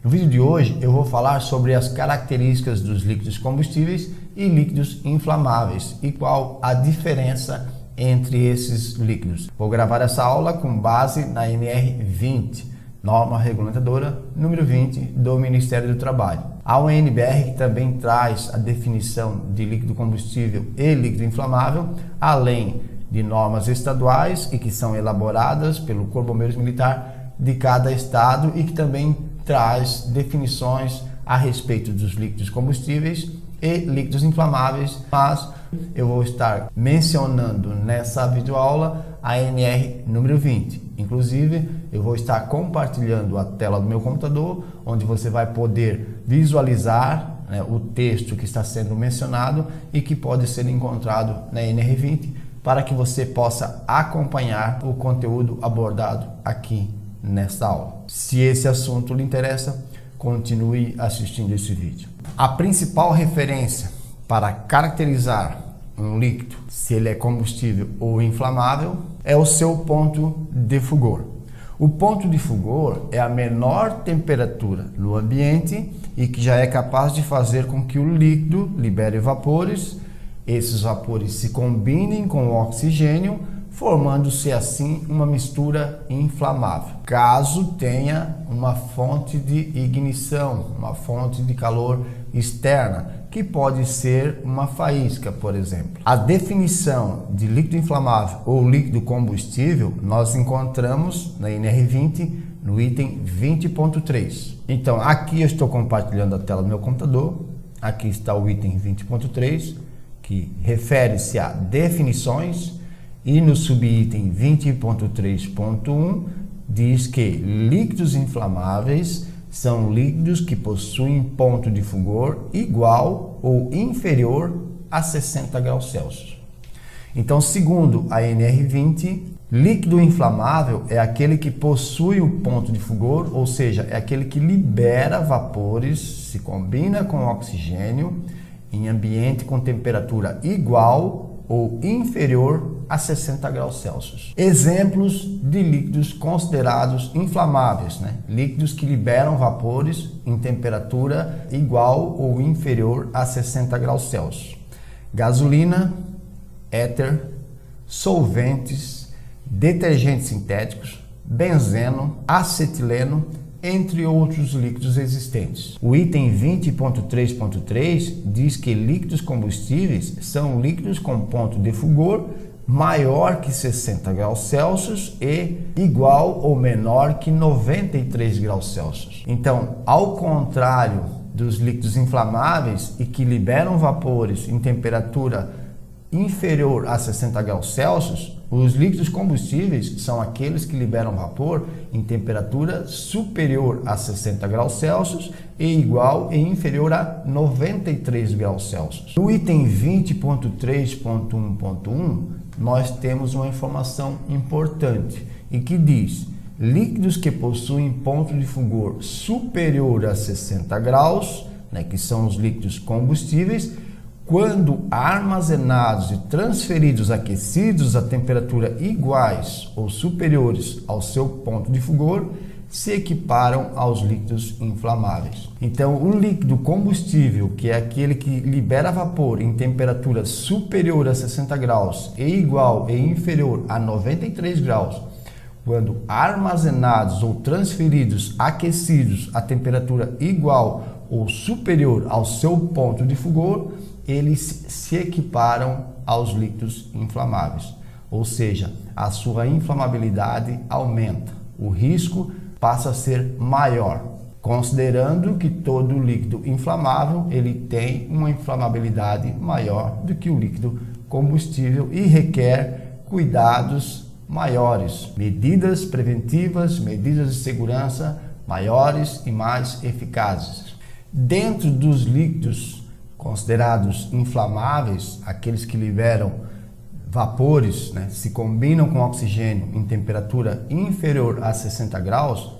No vídeo de hoje eu vou falar sobre as características dos líquidos combustíveis e líquidos inflamáveis e qual a diferença entre esses líquidos. Vou gravar essa aula com base na NR20, norma regulamentadora número 20 do Ministério do Trabalho. A UNBR também traz a definição de líquido combustível e líquido inflamável, além de normas estaduais e que são elaboradas pelo Corpo de Bombeiros Militar de cada estado e que também traz definições a respeito dos líquidos combustíveis e líquidos inflamáveis, mas eu vou estar mencionando nessa videoaula a NR número 20. Inclusive, eu vou estar compartilhando a tela do meu computador, onde você vai poder visualizar o texto que está sendo mencionado e que pode ser encontrado na NR20 para que você possa acompanhar o conteúdo abordado aqui nesta aula. Se esse assunto lhe interessa, continue assistindo esse vídeo. A principal referência para caracterizar um líquido, se ele é combustível ou inflamável, é o seu ponto de fulgor. O ponto de fulgor é a menor temperatura no ambiente e que já é capaz de fazer com que o líquido libere vapores. Esses vapores se combinem com o oxigênio, formando-se assim uma mistura inflamável. Caso tenha uma fonte de ignição, uma fonte de calor externa, que pode ser uma faísca, por exemplo. A definição de líquido inflamável ou líquido combustível nós encontramos na NR20 no item 20.3. Então, aqui eu estou compartilhando a tela do meu computador. Aqui está o item 20.3, que refere-se a definições. E no subitem 20.3.1 diz que líquidos inflamáveis são líquidos que possuem ponto de fulgor igual ou inferior a 60 graus Celsius. Então, segundo a NR20, líquido inflamável é aquele que possui o ponto de fulgor, ou seja, é aquele que libera vapores, se combina com oxigênio em ambiente com temperatura igual ou inferior a 60 graus Celsius. Exemplos de líquidos considerados inflamáveis, líquidos que liberam vapores em temperatura igual ou inferior a 60 graus Celsius. Gasolina, éter, solventes, detergentes sintéticos, benzeno, acetileno, entre outros líquidos existentes. O item 20.3.3 diz que líquidos combustíveis são líquidos com ponto de fulgor maior que 60 graus Celsius e igual ou menor que 93 graus Celsius. Então, ao contrário dos líquidos inflamáveis e que liberam vapores em temperatura inferior a 60 graus Celsius, os líquidos combustíveis são aqueles que liberam vapor em temperatura superior a 60 graus Celsius e igual e inferior a 93 graus Celsius. No item 20.3.1.1, nós temos uma informação importante e que diz: líquidos que possuem ponto de fulgor superior a 60 graus, que são os líquidos combustíveis, quando armazenados e transferidos aquecidos a temperatura iguais ou superiores ao seu ponto de fulgor, se equiparam aos líquidos inflamáveis. Então, o líquido combustível, que é aquele que libera vapor em temperatura superior a 60 graus e igual e inferior a 93 graus, quando armazenados ou transferidos aquecidos a temperatura igual ou superior ao seu ponto de fulgor, eles se equiparam aos líquidos inflamáveis, ou seja, a sua inflamabilidade aumenta, o risco passa a ser maior, considerando que todo líquido inflamável ele tem uma inflamabilidade maior do que o líquido combustível e requer cuidados maiores, medidas preventivas, medidas de segurança maiores e mais eficazes. Dentro dos líquidos considerados inflamáveis, aqueles que liberam vapores, se combinam com oxigênio em temperatura inferior a 60 graus,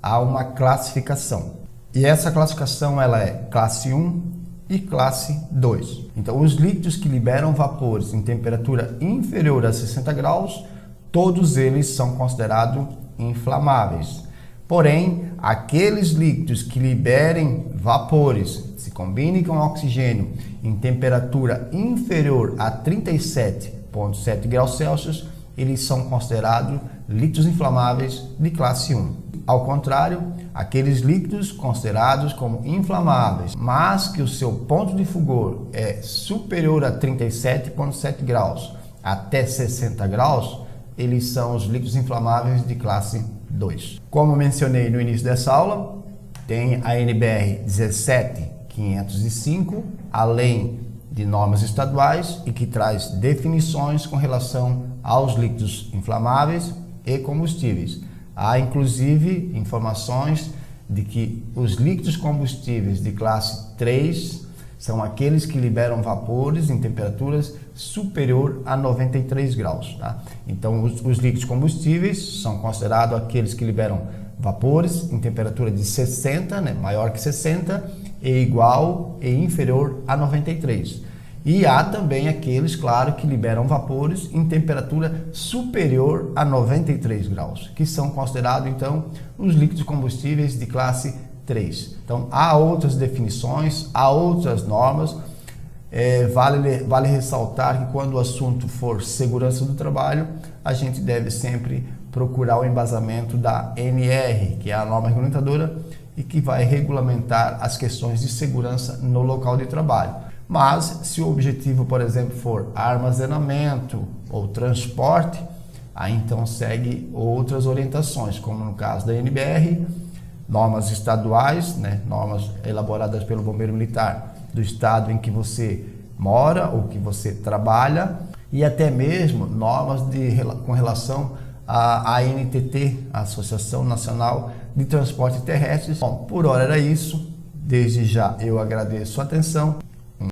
há uma classificação. E essa classificação ela é classe 1 e classe 2. Então, os líquidos que liberam vapores em temperatura inferior a 60 graus, todos eles são considerados inflamáveis. Porém, aqueles líquidos que liberem vapores, se combinem com oxigênio em temperatura inferior a 37,7 graus Celsius, eles são considerados líquidos inflamáveis de classe 1. Ao contrário, aqueles líquidos considerados como inflamáveis, mas que o seu ponto de fulgor é superior a 37,7 graus até 60 graus, eles são os líquidos inflamáveis de classe 2. Como mencionei no início dessa aula, tem a NBR 17505, além de normas estaduais, e que traz definições com relação aos líquidos inflamáveis e combustíveis. Há inclusive informações de que os líquidos combustíveis de classe 3 são aqueles que liberam vapores em temperaturas superior a 93 graus. Tá? Então, os líquidos combustíveis são considerados aqueles que liberam vapores em temperatura de 60, né, maior que 60, e igual e inferior a 93. E há também aqueles, claro, que liberam vapores em temperatura superior a 93 graus, que são considerados, então, os líquidos combustíveis de classe 3. Então, há outras definições, há outras normas. Vale ressaltar que quando o assunto for segurança do trabalho, a gente deve sempre procurar o embasamento da NR, que é a norma regulamentadora e que vai regulamentar as questões de segurança no local de trabalho. Mas, se o objetivo, por exemplo, for armazenamento ou transporte, aí então segue outras orientações, como no caso da NBR, normas estaduais, né, normas elaboradas pelo Bombeiro Militar do estado em que você mora ou que você trabalha, e até mesmo normas com relação à ANTT, a Associação Nacional de Transporte Terrestre. Bom, por hora era isso. Desde já eu agradeço a atenção